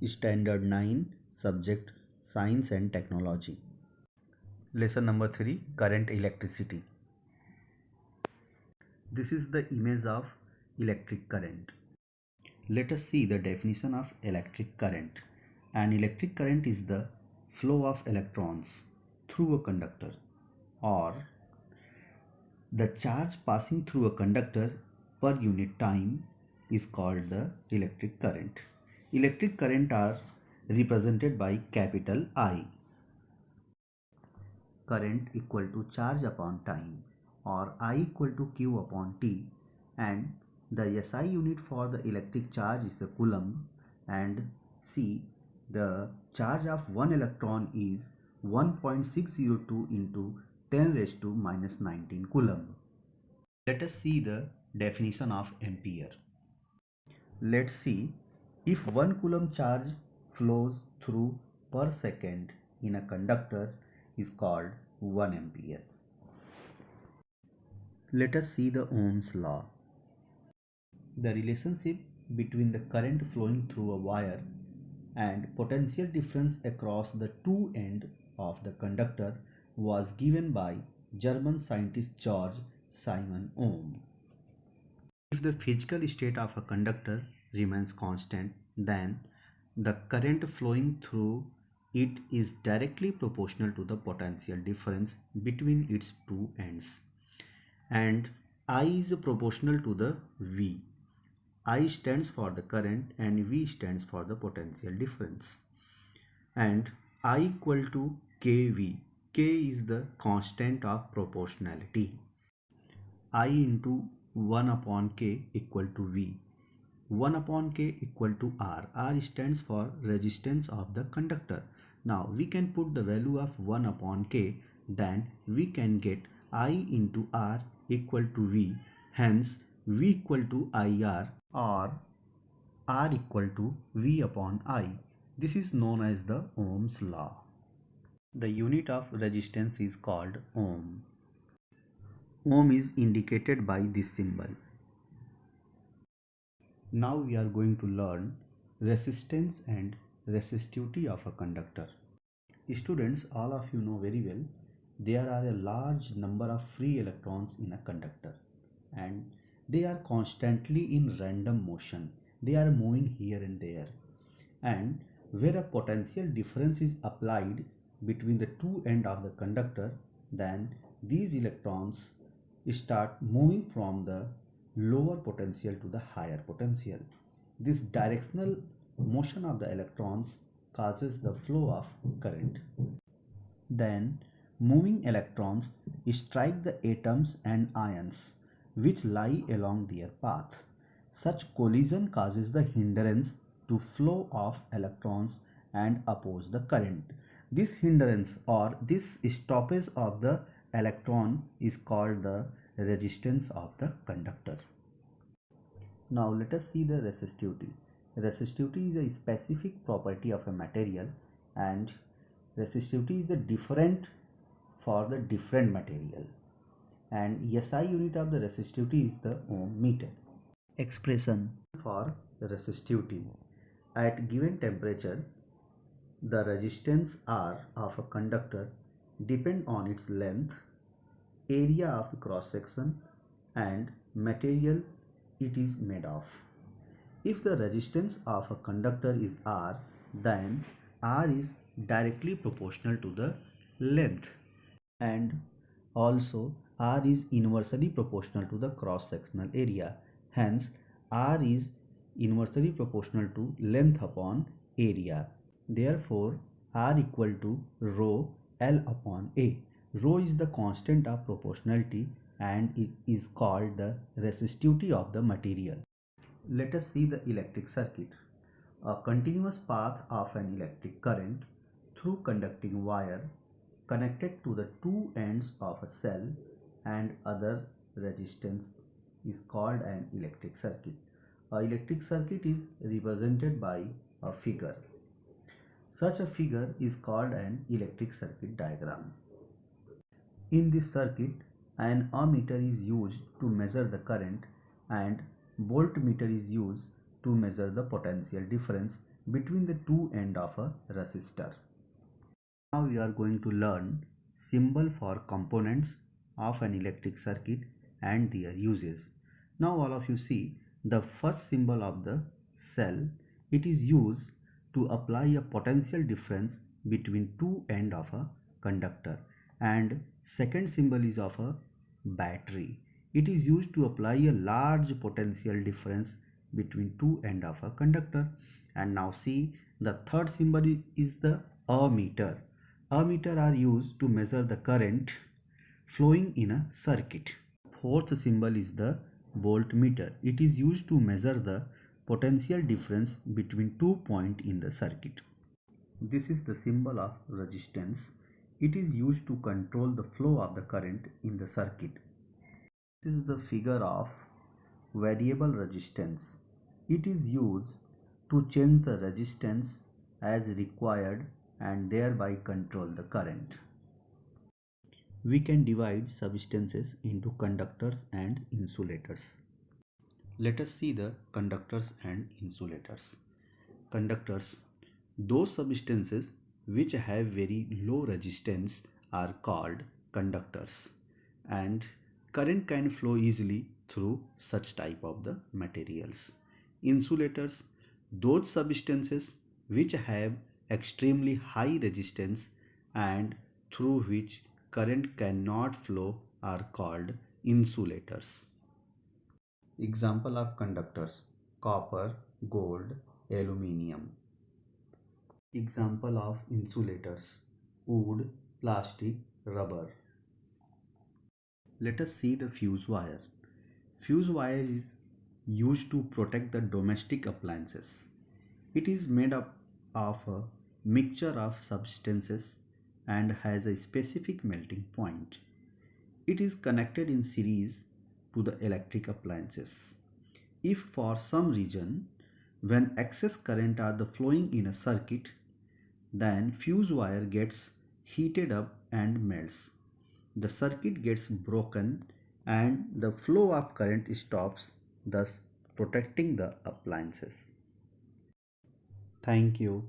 Standard 9, Subject Science and Technology. Lesson number 3, Current Electricity. This is the image of electric current. Let us see the definition of electric current. An electric current is the flow of electrons through a conductor, or the charge passing through a conductor per unit time is called the electric current. Electric current are represented by capital I. Current equal to charge upon time, or I equal to Q upon T, and the SI unit for the electric charge is the coulomb, and C, the charge of one electron is 1.602 into 10 raised to minus 19 coulomb. Let us see the definition of ampere. Let's see, if 1 coulomb charge flows through per second in a conductor is called 1 ampere. Let us see the Ohm's law. The relationship between the current flowing through a wire and potential difference across the two ends of the conductor was given by German scientist George Simon Ohm. If the physical state of a conductor remains constant, then the current flowing through it is directly proportional to the potential difference between its two ends, and I is proportional to the V. I stands for the current and V stands for the potential difference, and I equal to kV. K is the constant of proportionality. I into 1 upon K equal to V. 1 upon K equal to R. R stands for resistance of the conductor. Now we can put the value of 1 upon K, then we can get I into R equal to V. Hence V equal to IR, or R equal to V upon I. This is known as the Ohm's law. The unit of resistance is called ohm. Ohm is indicated by this symbol. Now we are going to learn resistance and resistivity of a conductor. Students, all of you know very well, there are a large number of free electrons in a conductor, and they are constantly in random motion. They are moving here and there, and where a potential difference is applied between the two ends of the conductor, then these electrons start moving from the lower potential to the higher potential. This directional motion of the electrons causes the flow of current. Then moving electrons strike the atoms and ions which lie along their path. Such collision causes the hindrance to flow of electrons and oppose the current. This hindrance or this stoppage of the electron is called the resistance of the conductor. Now let us see the resistivity. Resistivity is a specific property of a material, and resistivity is different for the different material, and SI unit of the resistivity is the ohm meter. Expression for resistivity: at given temperature, the resistance R of a conductor depend on its length, area of the cross section, and material it is made of. If the resistance of a conductor is R, then R is directly proportional to the length, and also R is inversely proportional to the cross sectional area. Hence R is inversely proportional to length upon area. Therefore R equal to rho L upon A. Rho is the constant of proportionality and it is called the resistivity of the material. Let us see the electric circuit. A continuous path of an electric current through conducting wire connected to the two ends of a cell and other resistance is called an electric circuit. An electric circuit is represented by a figure. Such a figure is called an electric circuit diagram. In this circuit, an ammeter is used to measure the current and voltmeter is used to measure the potential difference between the two ends of a resistor. Now we are going to learn symbol for components of an electric circuit and their uses. Now all of you see the first symbol of the cell. It is used to apply a potential difference between two ends of a conductor, and second symbol is of a battery. It is used to apply a large potential difference between two ends of a conductor. And now see the third symbol is the ammeter. Ammeter are used to measure the current flowing in a circuit. Fourth symbol is the voltmeter. It is used to measure the potential difference between two points in the circuit. This is the symbol of resistance. It is used to control the flow of the current in the circuit. This is the figure of variable resistance. It is used to change the resistance as required and thereby control the current. We can divide substances into conductors and insulators. Let us see the conductors and insulators. Conductors. Those substances which have very low resistance are called conductors, and current can flow easily through such type of the materials. Insulators. Those substances which have extremely high resistance and through which current cannot flow are called insulators. Example of conductors: copper, gold, aluminium. Example of insulators: wood, plastic, rubber. Let us see the fuse wire. Fuse wire is used to protect the domestic appliances. It is made up of a mixture of substances and has a specific melting point. It is connected in series to the electric appliances. If for some reason when excess current are the flowing in a circuit, then fuse wire gets heated up and melts. The circuit gets broken and the flow of current stops, thus protecting the appliances. Thank you.